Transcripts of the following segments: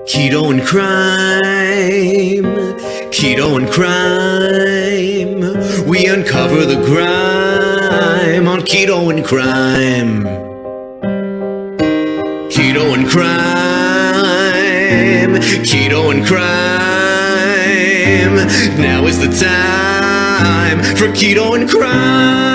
Keto and Krime, Keto and Krime. We uncover the grime on Keto and Krime. Keto and Krime, Keto and Krime. Now is the time for Keto and Krime.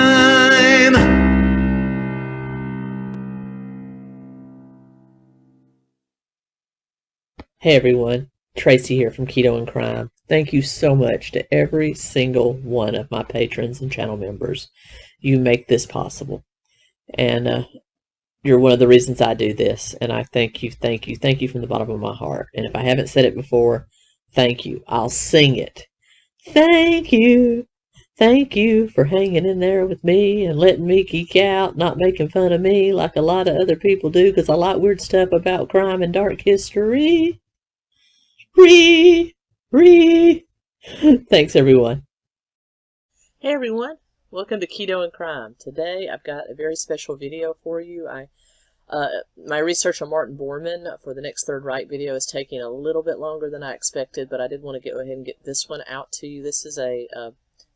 Hey everyone, Tracy here from Keto and Krime. Thank you so much to every single one of my patrons and channel members. You make this possible. And you're one of the reasons I do this. And I thank you from the bottom of my heart. And if I haven't said it before, thank you. I'll sing it. Thank you. Thank you for hanging in there with me and letting me geek out, not making fun of me like a lot of other people do, because I like weird stuff about crime and dark history. Thanks, everyone. Hey, everyone. Welcome to Keto and Krime. Today, I've got a very special video for you. My research on Martin Bormann for the next Third Reich video is taking a little bit longer than I expected, but I did want to go ahead and get this one out to you. This is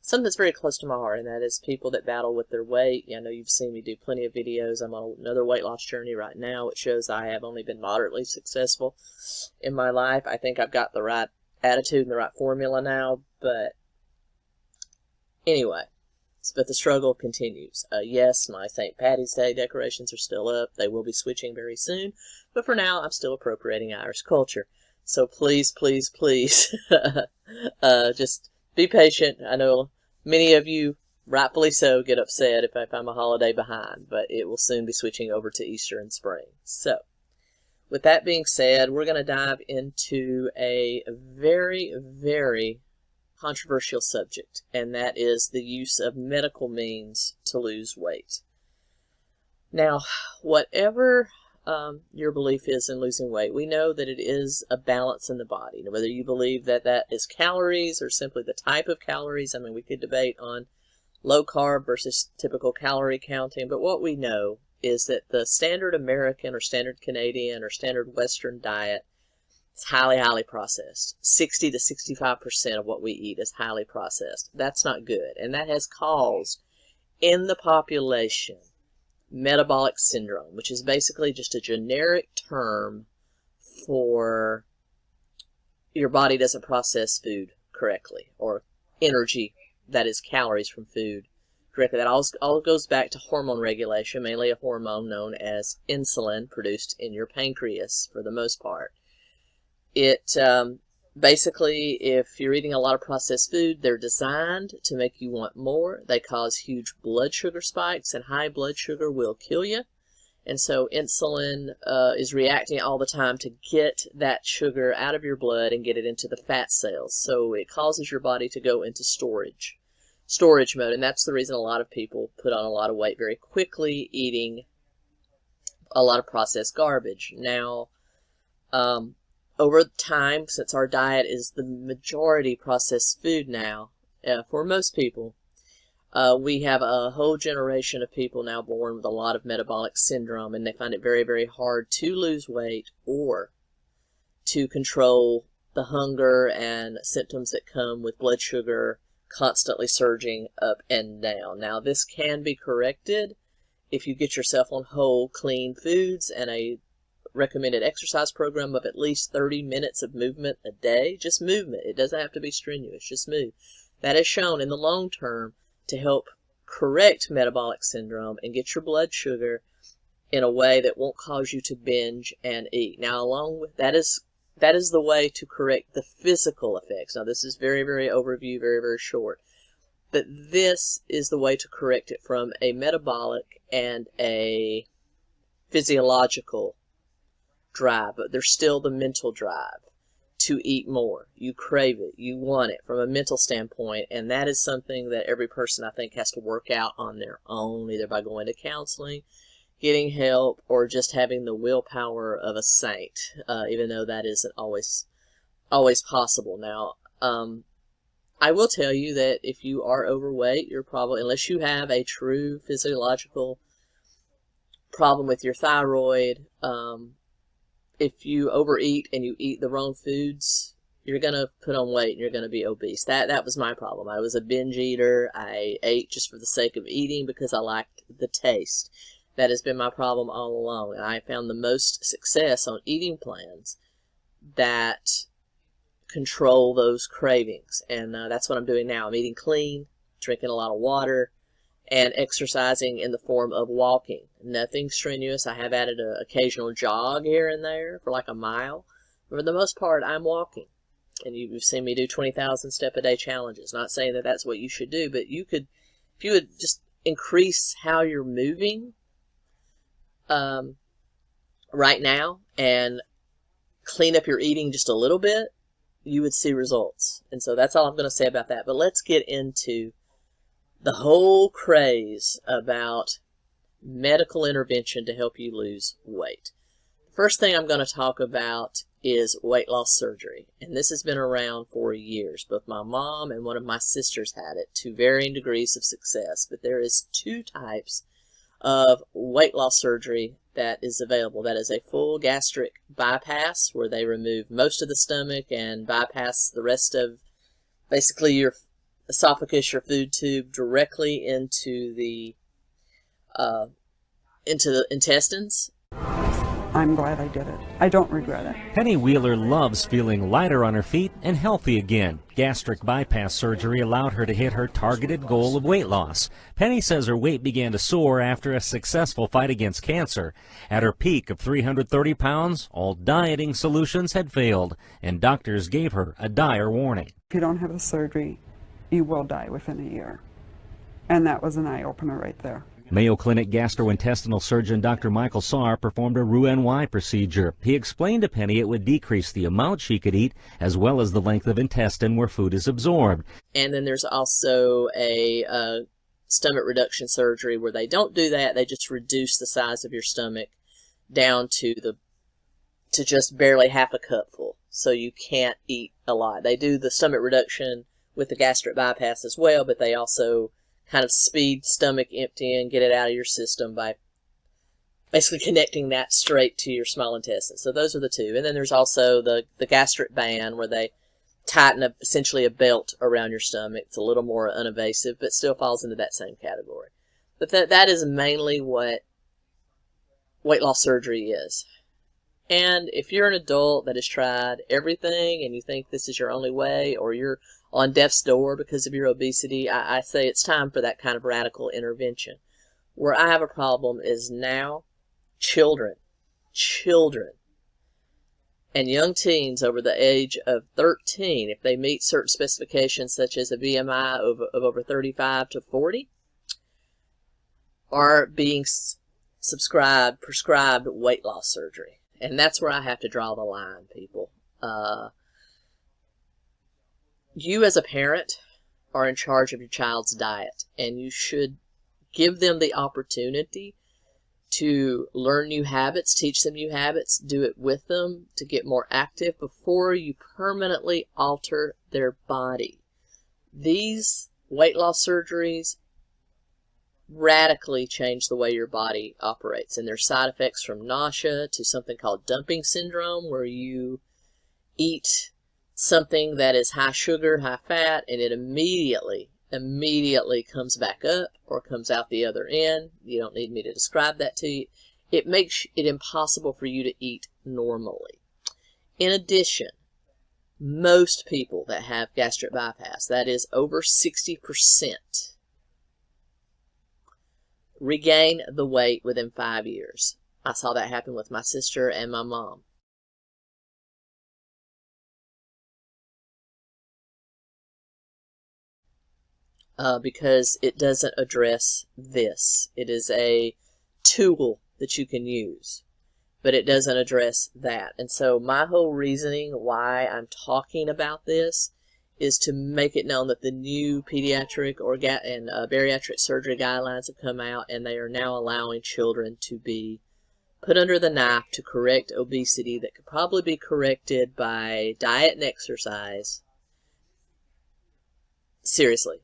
something that's very close to my heart, and that is people that battle with their weight. I know you've seen me do plenty of videos. I'm on another weight loss journey right now, which shows I have only been moderately successful in my life. I think I've got the right attitude and the right formula now, but anyway, but the struggle continues. Yes, my St. Patty's Day decorations are still up. They will be switching very soon, but for now, I'm still appropriating Irish culture. So please, please, please, just be patient. I know many of you, rightfully so, get upset if I'm a holiday behind, but it will soon be switching over to Easter and spring. So, with that being said, we're going to dive into a very, very controversial subject, and that is the use of medical means to lose weight. Now, whatever your belief is in losing weight, we know that it is a balance in the body. Now, whether you believe that that is calories or simply the type of calories, I mean, we could debate on low carb versus typical calorie counting, but what we know is that the standard American or standard Canadian or standard Western diet is highly, highly processed. 60 to 65% of what we eat is highly processed. That's not good, and that has caused in the population metabolic syndrome, which is basically just a generic term for your body doesn't process food correctly, or energy, that is calories from food, correctly. That all goes back to hormone regulation, mainly a hormone known as insulin produced in your pancreas for the most part. It basically, if you're eating a lot of processed food, they're designed to make you want more. They cause huge blood sugar spikes, and high blood sugar will kill you. And so insulin is reacting all the time to get that sugar out of your blood and get it into the fat cells. So it causes your body to go into storage mode. And that's the reason a lot of people put on a lot of weight very quickly, eating a lot of processed garbage. Now, over time, since our diet is the majority processed food now, for most people, we have a whole generation of people now born with a lot of metabolic syndrome, and they find it very, very hard to lose weight or to control the hunger and symptoms that come with blood sugar constantly surging up and down. Now, this can be corrected if you get yourself on whole, clean foods and a recommended exercise program of at least 30 minutes of movement a day. Just movement. It doesn't have to be strenuous. Just move. That is shown in the long term to help correct metabolic syndrome and get your blood sugar in a way that won't cause you to binge and eat. Now, along with that is the way to correct the physical effects. Now, this is very, very overview, very, very short. But this is the way to correct it from a metabolic and a physiological drive, but there's still the mental drive to eat more. You crave it, you want it from a mental standpoint, and that is something that every person, I think, has to work out on their own, either by going to counseling, getting help, or just having the willpower of a saint, even though that isn't always possible. Now, I will tell you that if you are overweight, you're probably, unless you have a true physiological problem with your thyroid, if you overeat and you eat the wrong foods, you're going to put on weight and you're going to be obese. That was my problem. I was a binge eater. I ate just for the sake of eating because I liked the taste. That has been my problem all along. And I found the most success on eating plans that control those cravings. And that's what I'm doing now. I'm eating clean, drinking a lot of water, and exercising in the form of walking. Nothing strenuous. I have added an occasional jog here and there for like a mile. But for the most part, I'm walking. And you've seen me do 20,000 step a day challenges. Not saying that that's what you should do, but you could, if you would just increase how you're moving right now and clean up your eating just a little bit, you would see results. And so that's all I'm going to say about that. But let's get into the whole craze about medical intervention to help you lose weight. First thing I'm going to talk about is weight loss surgery. And this has been around for years. Both my mom and one of my sisters had it to varying degrees of success. But there is 2 types of weight loss surgery that is available. That is a full gastric bypass, where they remove most of the stomach and bypass the rest of basically your esophagus, your food tube, directly into the intestines. I'm glad I did it. I don't regret it. Penny Wheeler loves feeling lighter on her feet and healthy again. Gastric bypass surgery allowed her to hit her targeted goal of weight loss. Penny says her weight began to soar after a successful fight against cancer. At her peak of 330 pounds, all dieting solutions had failed, and doctors gave her a dire warning. If you don't have the surgery, you will die within a year. And that was an eye-opener right there. Mayo Clinic gastrointestinal surgeon Dr. Michael Saar performed a Roux-en-Y procedure. He explained to Penny it would decrease the amount she could eat as well as the length of intestine where food is absorbed. And then there's also a stomach reduction surgery where they don't do that. They just reduce the size of your stomach down to just barely half a cupful, so you can't eat a lot. They do the stomach reduction with the gastric bypass as well, but they also kind of speed stomach emptying, get it out of your system by basically connecting that straight to your small intestine. So those are the 2. And then there's also the gastric band, where they tighten up essentially a belt around your stomach. It's a little more uninvasive, but still falls into that same category. But that is mainly what weight loss surgery is. And if you're an adult that has tried everything and you think this is your only way, or you're on death's door because of your obesity, I say it's time for that kind of radical intervention. Where I have a problem is now children, and young teens over the age of 13, if they meet certain specifications such as a BMI of over 35 to 40, are being prescribed weight loss surgery. And that's where I have to draw the line, people. You as a parent are in charge of your child's diet, and you should give them the opportunity to learn new habits, teach them new habits, do it with them to get more active before you permanently alter their body. These weight loss surgeries radically change the way your body operates, and there's side effects from nausea to something called dumping syndrome, where you eat something that is high sugar, high fat, and it immediately comes back up or comes out the other end. You don't need me to describe that to you. It makes it impossible for you to eat normally. In addition, most people that have gastric bypass, that is over 60%, regain the weight within 5 years. I saw that happen with my sister and my mom. Because it doesn't address this. It is a tool that you can use, but it doesn't address that. And so my whole reasoning why I'm talking about this is to make it known that the new pediatric and bariatric surgery guidelines have come out, and they are now allowing children to be put under the knife to correct obesity that could probably be corrected by diet and exercise. Seriously.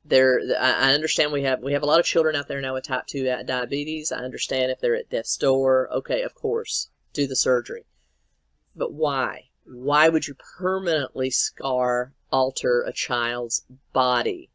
I understand we have a lot of children out there now with type 2 diabetes. I understand if they're at death's door, okay, of course, do the surgery. But why? Why would you permanently alter a child's body?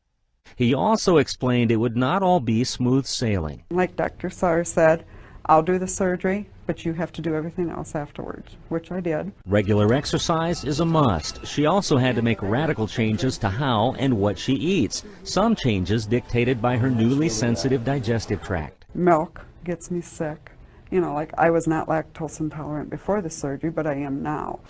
He also explained it would not all be smooth sailing. Like Dr. Saar said, I'll do the surgery, but you have to do everything else afterwards, which I did. Regular exercise is a must. She also had to make radical changes to how and what she eats. Some changes dictated by her newly sensitive digestive tract. Milk gets me sick. You know, like I was not lactose intolerant before the surgery, but I am now.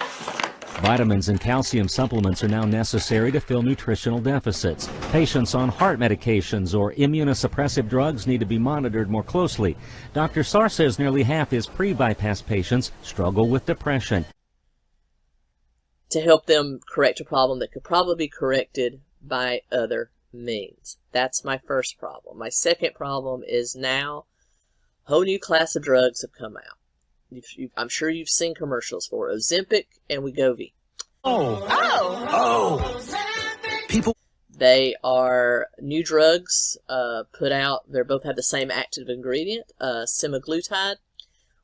Vitamins and calcium supplements are now necessary to fill nutritional deficits. Patients on heart medications or immunosuppressive drugs need to be monitored more closely. Dr. Saar says nearly half his pre-bypass patients struggle with depression. To help them correct a problem that could probably be corrected by other means. That's my first problem. My second problem is now a whole new class of drugs have come out. I'm sure you've seen commercials for Ozempic and Wegovy. People. They are new drugs put out. They both have the same active ingredient, semaglutide,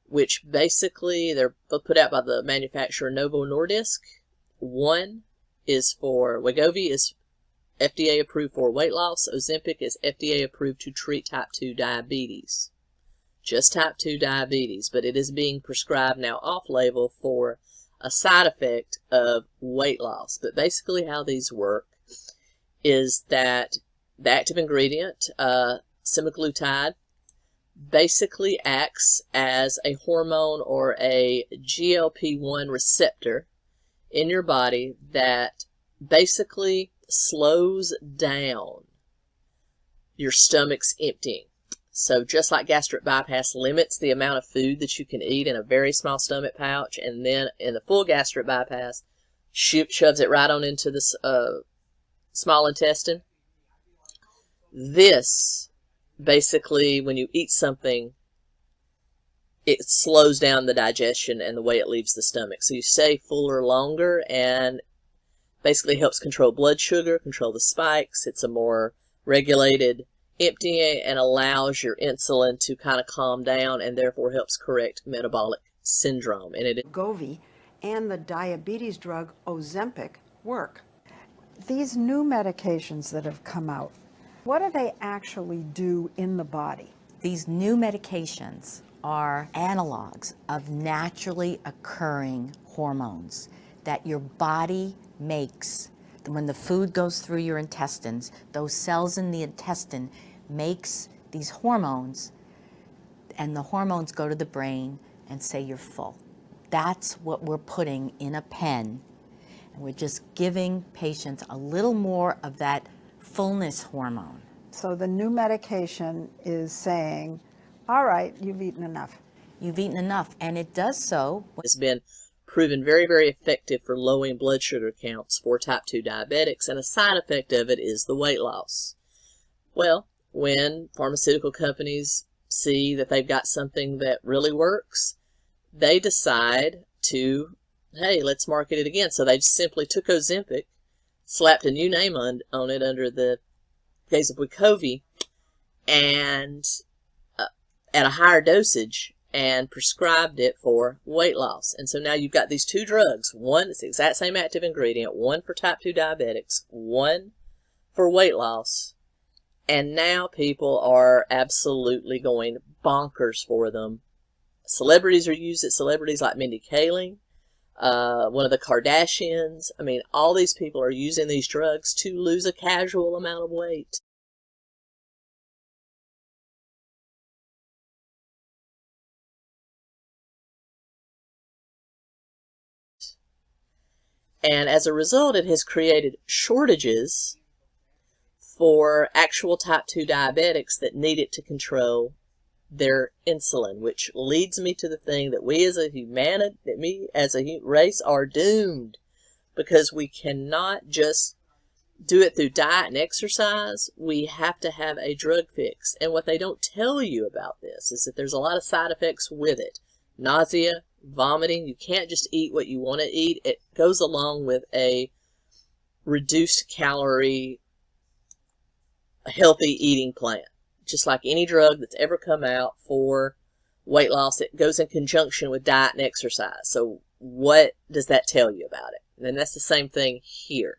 which basically they're both put out by the manufacturer Novo Nordisk. One is for Wegovy is FDA approved for weight loss. Ozempic is FDA approved to treat type 2 diabetes. Just type 2 diabetes, but it is being prescribed now off-label for a side effect of weight loss. But basically how these work is that the active ingredient, semaglutide, basically acts as a hormone or a GLP-1 receptor in your body that basically slows down your stomach's emptying. So just like gastric bypass limits the amount of food that you can eat in a very small stomach pouch, and then in the full gastric bypass, shoves it right on into the small intestine. This, basically, when you eat something, it slows down the digestion and the way it leaves the stomach. So you stay fuller longer and basically helps control blood sugar, control the spikes. It's a more regulated emptying and allows your insulin to kind of calm down and therefore helps correct metabolic syndrome. And it Wegovy and the diabetes drug Ozempic work. These new medications that have come out, what do they actually do in the body? These new medications are analogs of naturally occurring hormones that your body makes. When the food goes through your intestines, those cells in the intestine makes these hormones, and the hormones go to the brain and say you're full. That's what we're putting in a pen, and we're just giving patients a little more of that fullness hormone. So the new medication is saying, all right, you've eaten enough. You've eaten enough, and it does so. has been proven very, very effective for lowering blood sugar counts for type 2 diabetics, and a side effect of it is the weight loss. Well, when pharmaceutical companies see that they've got something that really works, they decide to, hey, let's market it again. So they simply took Ozempic, slapped a new name on it under the case of Wegovy, and at a higher dosage, and prescribed it for weight loss. And so now you've got these two drugs. One, it's the exact same active ingredient, one for type 2 diabetics, one for weight loss. And now people are absolutely going bonkers for them. Celebrities are used it, celebrities like Mindy Kaling, one of the Kardashians. I mean, all these people are using these drugs to lose a casual amount of weight. And as a result, it has created shortages for actual type 2 diabetics that need it to control their insulin, which leads me to the thing that we as a humanity, that we as a race are doomed, because we cannot just do it through diet and exercise. We have to have a drug fix. And what they don't tell you about this is that there's a lot of side effects with it. Nausea, vomiting. You can't just eat what you want to eat. It goes along with a reduced calorie, healthy eating plan. Just like any drug that's ever come out for weight loss, it goes in conjunction with diet and exercise. So what does that tell you about it? And that's the same thing here.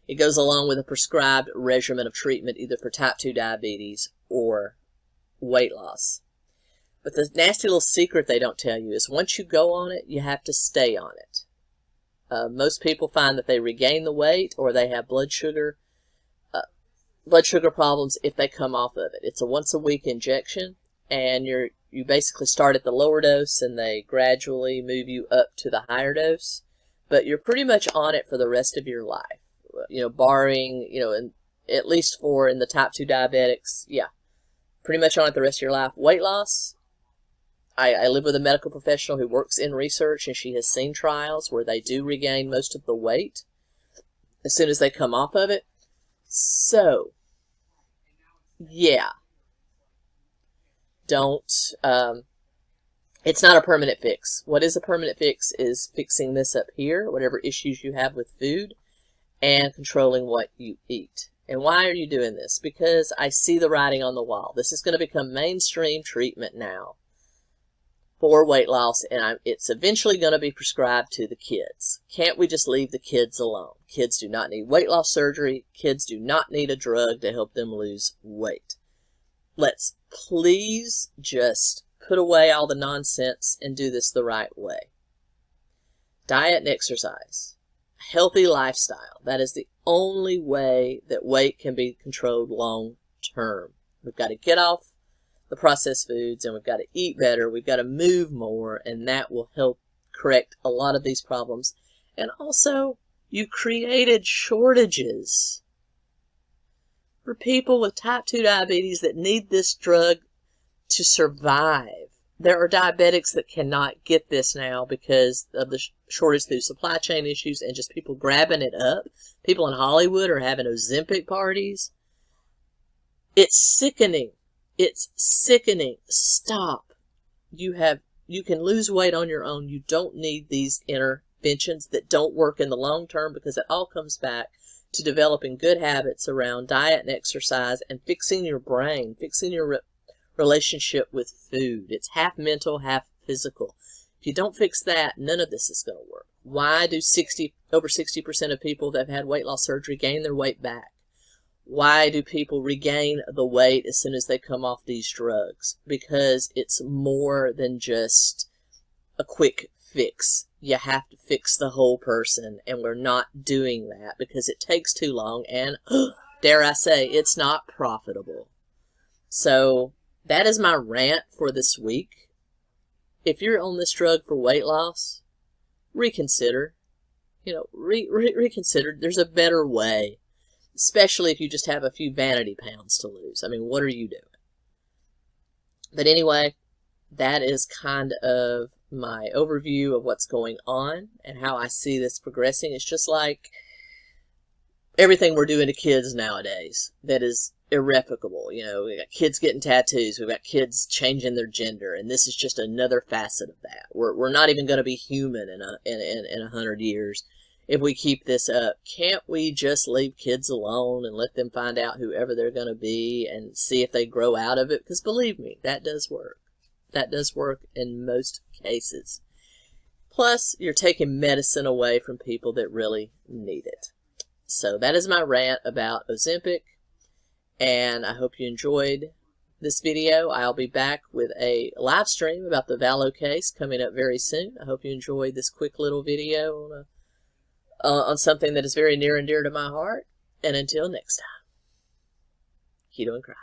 It goes along with a prescribed regimen of treatment either for type 2 diabetes or weight loss. But the nasty little secret they don't tell you is once you go on it, you have to stay on it. Most people find that they regain the weight or they have blood sugar problems if they come off of it. It's a once-a-week injection, and you basically start at the lower dose and they gradually move you up to the higher dose, but you're pretty much on it for the rest of your life, barring, at least in the type 2 diabetics, yeah, pretty much on it the rest of your life. Weight loss, I live with a medical professional who works in research, and she has seen trials where they do regain most of the weight as soon as they come off of it. So, yeah. It's not a permanent fix. What is a permanent fix is fixing this up here, whatever issues you have with food, and controlling what you eat. And why are you doing this? Because I see the writing on the wall. This is going to become mainstream treatment now for weight loss, and it's eventually going to be prescribed to the kids. Can't we just leave the kids alone? Kids do not need weight loss surgery. Kids do not need a drug to help them lose weight. Let's please just put away all the nonsense and do this the right way. Diet and exercise. A healthy lifestyle. That is the only way that weight can be controlled long term. We've got to get off the processed foods, and we've got to eat better. We've got to move more, and that will help correct a lot of these problems. And also, you created shortages for people with type 2 diabetes that need this drug to survive. There are diabetics that cannot get this now because of the shortage through supply chain issues and just people grabbing it up. People in Hollywood are having Ozempic parties. It's sickening. It's sickening. Stop. You can lose weight on your own. You don't need these interventions that don't work in the long term, because it all comes back to developing good habits around diet and exercise and fixing your brain, fixing your relationship with food. It's half mental, half physical. If you don't fix that, none of this is going to work. Why do over 60% of people that have had weight loss surgery gain their weight back? Why do people regain the weight as soon as they come off these drugs? Because it's more than just a quick fix. You have to fix the whole person, and we're not doing that because it takes too long, and dare I say, it's not profitable. So that is my rant for this week. If you're on this drug for weight loss, reconsider. Reconsider. There's a better way. Especially if you just have a few vanity pounds to lose. I mean, what are you doing? But anyway, that is kind of my overview of what's going on and how I see this progressing. It's just like everything we're doing to kids nowadays that is irreplicable. We got kids getting tattoos. We've got kids changing their gender, and this is just another facet of that. We're not even going to be human in 100 years. If we keep this up. Can't we just leave kids alone and let them find out whoever they're going to be and see if they grow out of it? Because believe me, that does work. That does work in most cases. Plus, you're taking medicine away from people that really need it. So that is my rant about Ozempic, and I hope you enjoyed this video. I'll be back with a live stream about the Valo case coming up very soon. I hope you enjoyed this quick little video on something that is very near and dear to my heart. And until next time, Keto and Krime.